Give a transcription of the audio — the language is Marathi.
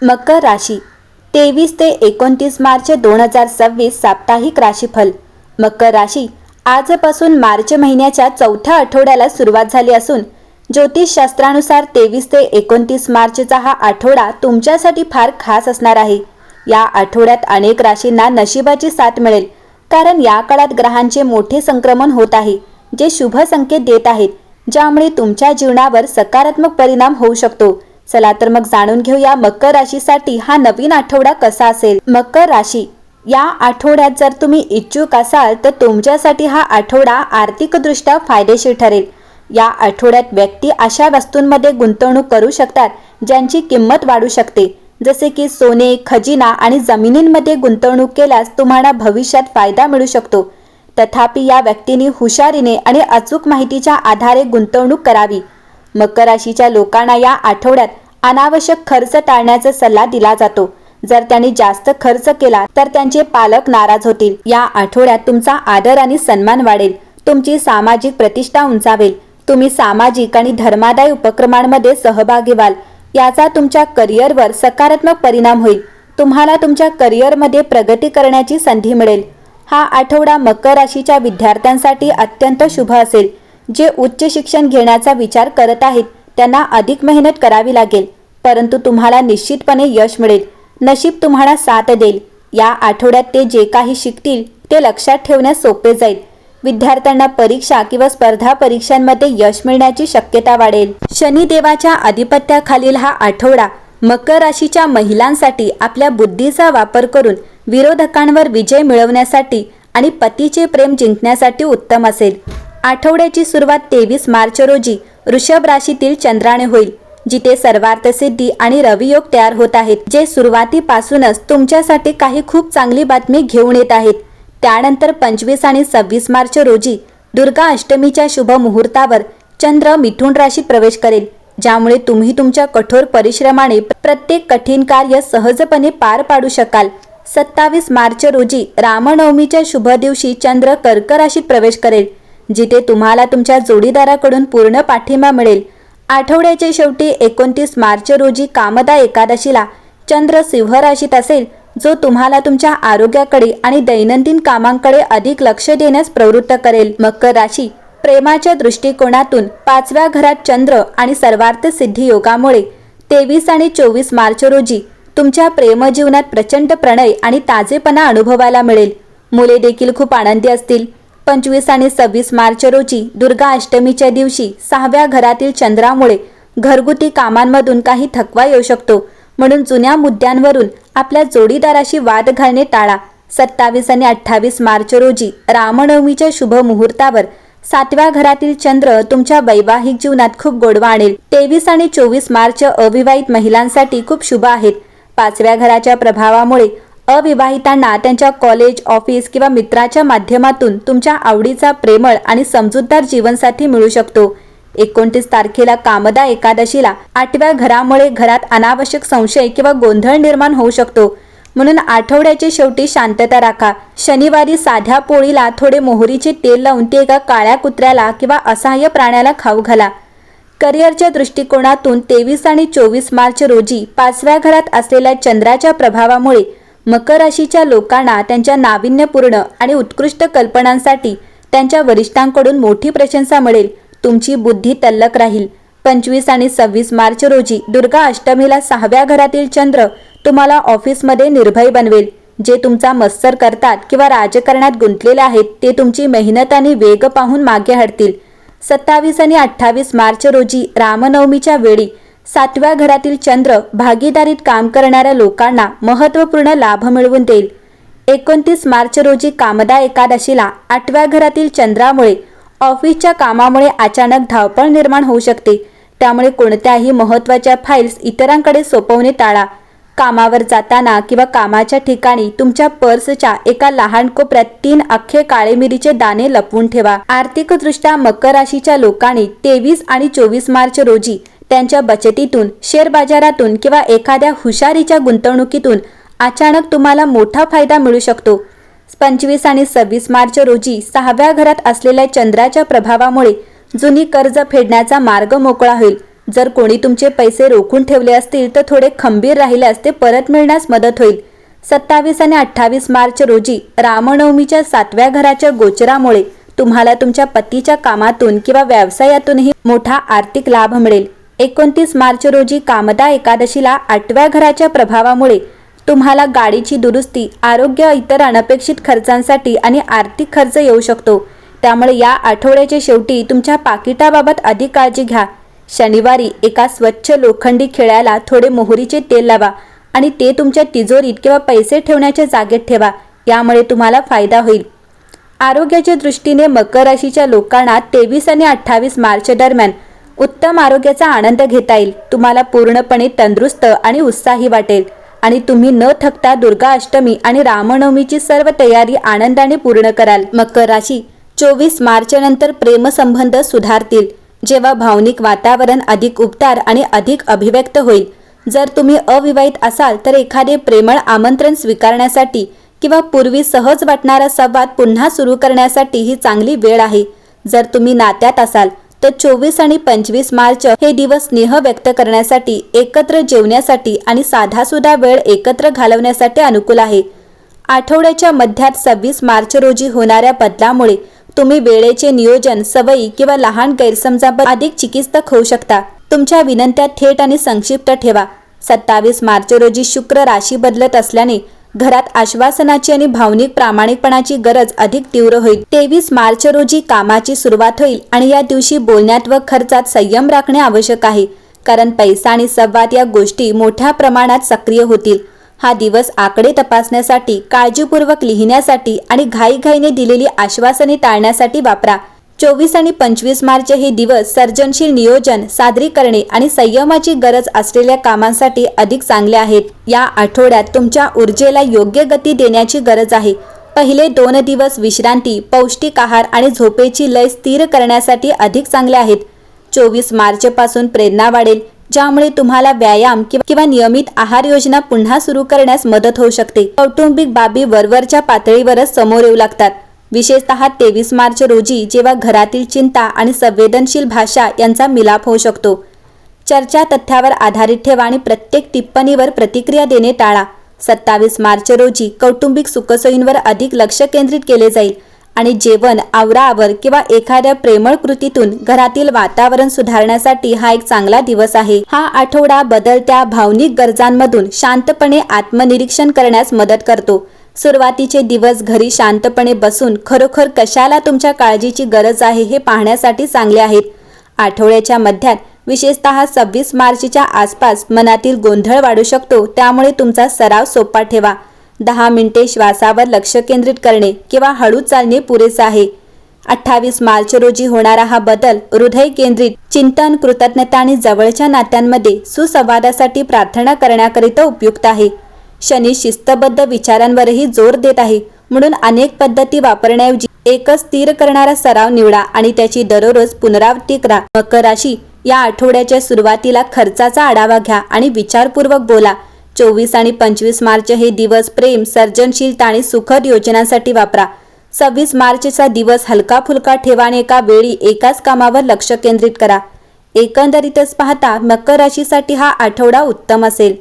मकर राशी 23 ते 29 मार्च 2026 साप्ताहिक राशीफल। मकर राशी आजपासून मार्च महिन्याच्या चौथ्या आठवड्याला सुरुवात झाली असून ज्योतिषशास्त्रानुसार 23 ते 29 मार्चचा हा आठवडा तुमच्यासाठी फार खास असणार आहे। या आठवड्यात अनेक राशींना नशिबाची साथ मिळेल, कारण या काळात ग्रहांचे मोठे संक्रमण होत आहे, जे शुभ संकेत देत आहेत, ज्यामुळे तुमच्या जीवनावर सकारात्मक परिणाम होऊ शकतो। चला तर मग जाणून घेऊया मकर राशीसाठी हा नवीन आठवडा कसा असेल। मकर राशी या आठवड्यात जर तुम्ही इच्छुक असाल तर तुमच्यासाठी हा आठवडा आर्थिकदृष्ट्या फायदेशीर ठरेल। या आठवड्यात व्यक्ती अशा वस्तूंमध्ये गुंतवणूक करू शकतात ज्यांची किंमत वाढू शकते, जसे की सोने, खजिना आणि जमिनींमध्ये गुंतवणूक केल्यास तुम्हाला भविष्यात फायदा मिळू शकतो। तथापि या व्यक्तींनी हुशारीने आणि अचूक माहितीच्या आधारे गुंतवणूक करावी। मकर राशीच्या लोकांना या आठवड्यात अनावश्यक खर्च टाळण्याचा सल्ला दिला जातो। जर त्यांनी जास्त खर्च केला तर त्यांचे पालक नाराज होतील। या आठवड्यात तुमचा आदर आणि सन्मान वाढेल, तुमची सामाजिक प्रतिष्ठा उंचावेल, तुम्ही सामाजिक आणि धर्मादाय उपक्रमांमध्ये सहभागी व्हाल, याचा तुमच्या करिअरवर सकारात्मक परिणाम होईल। तुम्हाला तुमच्या करिअरमध्ये प्रगती करण्याची संधी मिळेल। हा आठवडा मकर राशीच्या विद्यार्थ्यांसाठी अत्यंत शुभ असेल। जे उच्च शिक्षण घेण्याचा विचार करत आहेत त्यांना अधिक मेहनत करावी लागेल, परंतु तुम्हाला निश्चितपणे यश मिळेल। नशीब तुम्हाला साथ देईल। या आठवड्यात ते जे काही शिकतील ते लक्षात ठेवण्यास सोपे जाईल। विद्यार्थ्यांना परीक्षा किंवा स्पर्धा परीक्षांमध्ये यश मिळण्याची शक्यता वाढेल। शनिदेवाच्या आधिपत्याखालील हा आठवडा मकर राशीच्या महिलांसाठी आपल्या बुद्धीचा वापर करून विरोधकांवर विजय मिळवण्यासाठी आणि पतीचे प्रेम जिंकण्यासाठी उत्तम असेल। आठवड्याची सुरुवात 23 मार्च रोजी वृषभ राशीतील चंद्राने होईल, जिथे सर्वार्थ सिद्धी आणि रवियोग तयार होत आहेत, जे सुरुवातीपासूनच तुमच्यासाठी काही खूप चांगली बातमी घेऊन येत आहेत। त्यानंतर 25 आणि 26 मार्च रोजी दुर्गा अष्टमीच्या शुभ मुहूर्तावर चंद्र मिथुन राशीत प्रवेश करेल, ज्यामुळे तुम्ही तुमच्या कठोर परिश्रमाने प्रत्येक कठीण कार्य सहजपणे पार पाडू शकाल। 27 मार्च रोजी रामनवमीच्या शुभ दिवशी चंद्र कर्क राशीत प्रवेश करेल, जिथे तुम्हाला तुमच्या जोडीदाराकडून पूर्ण पाठिंबा मिळेल। आठवड्याच्या शेवटी 29 मार्च रोजी कामदा एकादशीला चंद्र सिंह राशीत असेल, जो तुम्हाला तुमच्या आरोग्याकडे आणि दैनंदिन कामांकडे अधिक लक्ष देण्यास प्रवृत्त करेल। मकर राशी प्रेमाच्या दृष्टिकोनातून 5व्या घरात चंद्र आणि सर्वार्थ सिद्धी योगामुळे 23 आणि 24 मार्च रोजी तुमच्या प्रेमजीवनात प्रचंड प्रणय आणि ताजेपणा अनुभवायला मिळेल। मुले देखील खूप आनंदी असतील। 25 आणि 26 मार्च रोजी दुर्गा अष्टमीच्या दिवशी 6व्या घरातील चंद्रामुळे घरगुती कामांमधून काही थकवा येऊ शकतो, म्हणून जुन्या मुद्द्यांवरून आपल्या जोडीदाराशी वाद घालणे टाळा। 27 आणि 28 मार्च रोजी रामनवमीच्या शुभ मुहूर्तावर 7व्या घरातील चंद्र तुमच्या वैवाहिक जीवनात खूप गोडवा आणेल। 23 आणि 24 मार्च अविवाहित महिलांसाठी खूप शुभ आहेत। 5व्या घराच्या प्रभावामुळे अविवाहितांना त्यांच्या कॉलेज, ऑफिस किंवा मित्राच्या माध्यमातून तुमच्या आवडीचा प्रेमळ आणि समजूतदार जीवनसाथी मिळू शकतो। 29 तारखेला कामदा एकादशीला 8व्या घरामुळे घरात अनावश्यक संशय किंवा गोंधळ निर्माण होऊ शकतो, म्हणून आठवड्याच्या शेवटी शांतता राखा। शनिवारी साध्या पोळीला थोडे मोहरीचे तेल लावून ते एका काळ्या कुत्र्याला किंवा असहाय्य प्राण्याला खाऊ घाला। करिअरच्या दृष्टिकोनातून 23 आणि 24 मार्च रोजी 5व्या घरात असलेल्या चंद्राच्या प्रभावामुळे मकर राशीच्या लोकांना त्यांच्या नाविन्यपूर्ण आणि उत्कृष्ट कल्पनांसाठी त्यांच्या वरिष्ठांकडून मोठी प्रशंसा मिळेल। तुमची बुद्धी तल्लख राहील। 25 आणि 26 मार्च रोजी दुर्गा अष्टमीला 6व्या घरातील चंद्र तुम्हाला ऑफिसमध्ये निर्भय बनवेल। जे तुमचा मत्सर करतात किंवा राजकारणात गुंतलेले आहेत ते तुमची मेहनत आणि वेग पाहून मागे हटतील। 27 आणि 28 मार्च रोजी रामनवमीच्या वेळी 7व्या घरातील चंद्र भागीदारीत काम करणाऱ्या लोकांना महत्त्वपूर्ण लाभ मिळवून देईल। 29 मार्च रोजी कामदा एकादशीला 8व्या घरातील चंद्रामुळे ऑफिसच्या कामामुळे अचानक धावपळ निर्माण होऊ शकते, त्यामुळे कोणत्याही महत्त्वाच्या फाईल्स इतरांकडे सोपवणे टाळा। कामावर जाताना किंवा कामाच्या ठिकाणी तुमच्या पर्सच्या एका लहान कोपऱ्यात 3 अख्खे काळे मिरीचे दाणे लपवून ठेवा। आर्थिकदृष्ट्या मकर राशीच्या लोकांनी 23 आणि 24 मार्च रोजी त्यांच्या बचतीतून, शेअर बाजारातून किंवा एखाद्या हुशारीच्या गुंतवणुकीतून अचानक तुम्हाला मोठा फायदा मिळू शकतो। 25 आणि 26 मार्च रोजी 6व्या घरात असलेल्या चंद्राच्या प्रभावामुळे जुनी कर्ज फेडण्याचा मार्ग मोकळा होईल, जर कोणी तुमचे पैसे रोखून ठेवले असतील तर थोडे खंबीर राहिल्यास ते परत मिळण्यास मदत होईल. 27 आणि 28 मार्च रोजी रामनवमीच्या 7व्या घराच्या गोचरामुळे तुम्हाला तुमच्या पतीच्या कामातून किंवा व्यवसायातूनही मोठा आर्थिक लाभ मिळेल. 29 मार्च रोजी कामदा एकादशीला 8व्या घराच्या प्रभावामुळे तुम्हाला गाडीची दुरुस्ती, आरोग्य, इतर अनपेक्षित खर्चांसाठी आणि आर्थिक खर्च येऊ शकतो. त्यामुळे या आठवड्याच्या शेवटी तुमच्या पाकिटाबाबत अधिक काळजी घ्या. शनिवारी एका स्वच्छ लोखंडी खिळ्याला थोडे मोहरीचे तेल लावा आणि ते तुमच्या तिजोरीत किंवा पैसे ठेवण्याच्या जागेत ठेवा. यामुळे तुम्हाला फायदा होईल. आरोग्याच्या दृष्टीने मकर राशीच्या लोकांना 23 आणि 28 मार्च दरम्यान उत्तम आरोग्याचा आनंद घेता येईल. तुम्हाला पूर्णपणे तंदुरुस्त आणि उत्साही वाटेल आणि तुम्ही न थकता दुर्गा अष्टमी आणि रामनवमीची सर्व तयारी आनंदाने पूर्ण कराल. मकर राशी 24 मार्च नंतर प्रेमसंबंध सुधारतील, जेव्हा भावनिक वातावरण अधिक उबदार आणि अधिक अभिव्यक्त होईल. जर तुम्ही अविवाहित असाल तर एखादे प्रेमळ आमंत्रण स्वीकारण्यासाठी किंवा पूर्वी सहज वाटणारा संवाद पुन्हा सुरू करण्यासाठी ही चांगली वेळ आहे. जर तुम्ही नात्यात असाल तर 24 आणि 25 मार्च हे दिवस स्नेह व्यक्त करण्यासाठी, एकत्र जेवण्यासाठी आणि साधासुधा वेळ एकत्र घालवण्यासाठी अनुकूल आहे. आठवड्याच्या मध्यात 26 मार्च रोजी होणाऱ्या बदलामुळे तुम्ही वेळेचे नियोजन, सवयी किंवा लहान गैरसमजाबद्दल अधिक चिकित्सक होऊ शकता. तुमच्या विनंत्या थेट आणि संक्षिप्त ठेवा. 27 मार्च रोजी शुक्र राशी बदलत असल्याने घरात आश्वासनाची आणि भावनिक प्रामाणिकपणाची गरज अधिक तीव्र होईल. 23 मार्च रोजी कामाची सुरुवात होईल आणि या दिवशी बोलण्यात व खर्चात संयम राखणे आवश्यक आहे, कारण पैसा आणि संवाद या गोष्टी मोठ्या प्रमाणात सक्रिय होतील. हा दिवस आकडे तपासण्यासाठी, काळजीपूर्वक लिहिण्यासाठी आणि घाईघाईने दिलेली आश्वासने टाळण्यासाठी वापरा. 24 आणि 25 मार्च हे दिवस सर्जनशील नियोजन, सादरीकरणे आणि संयमाची गरज असलेल्या कामांसाठी अधिक चांगले आहेत. या आठवड्यात तुमच्या ऊर्जेला योग्य गती देण्याची गरज आहे. पहिले 2 दिवस विश्रांती, पौष्टिक आहार आणि झोपेची लय स्थिर करण्यासाठी अधिक चांगले आहेत. 24 मार्चपासून प्रेरणा वाढेल, ज्यामुळे तुम्हाला व्यायाम किंवा नियमित आहार योजना पुन्हा सुरू करण्यास मदत होऊ शकते. कौटुंबिक बाबी वरवरच्या पातळीवरच समोर येऊ लागतात. विशेषतः 23 मार्च रोजी, जेव्हा घरातील चिंता आणि संवेदनशील भाषा यांचा मिलाप होऊ शकतो. चर्चा तथ्यावर आधारित ठेवा आणि प्रत्येक टिप्पणीवर प्रतिक्रिया देणे टाळा. 27 मार्च रोजी कौटुंबिक सुखसोयींवर अधिक लक्ष केंद्रित केले जाईल आणि जेवण, आवराआवर किंवा एखाद्या प्रेमळ कृतीतून घरातील वातावरण सुधारण्यासाठी हा एक चांगला दिवस आहे. हा आठवडा बदलत्या भावनिक गरजांमधून शांतपणे आत्मनिरीक्षण करण्यास मदत करतो. सुरुवातीचे दिवस घरी शांतपणे बसून खरोखर कशाला तुमच्या काळजीची गरज आहे हे पाहण्यासाठी चांगले आहेत. आठवड्याच्या मध्यात, विशेषतः 26 मार्चच्या आसपास मनातील गोंधळ वाढू शकतो, त्यामुळे तुमचा सराव सोपा ठेवा. 10 मिनिटे श्वासावर लक्ष केंद्रित करणे किंवा हळू चालणे पुरेसे आहे. 28 मार्च रोजी होणारा हा बदल हृदय केंद्रित चिंतन, कृतज्ञता आणि जवळच्या नात्यांमध्ये सुसंवादासाठी प्रार्थना करण्याकरिता उपयुक्त आहे. शनी शिस्तबद्ध विचारांवरही जोर देत आहे, म्हणून अनेक पद्धती वापरण्याऐवजी एकच स्थिर करणारा सराव निवडा आणि त्याची दररोज पुनरावृत्ती करा. मकर राशी, या आठवड्याच्या सुरुवातीला खर्चाचा आढावा घ्या आणि विचारपूर्वक बोला. 24 आणि 25 मार्च हे दिवस प्रेम, सर्जनशीलता आणि सुखद योजनांसाठी वापरा. 26 मार्चचा दिवस हलका फुलका ठेवा आणि एका वेळी एकाच कामावर लक्ष केंद्रित करा. एकंदरीतच पाहता मकर राशीसाठी हा आठवडा उत्तम असेल.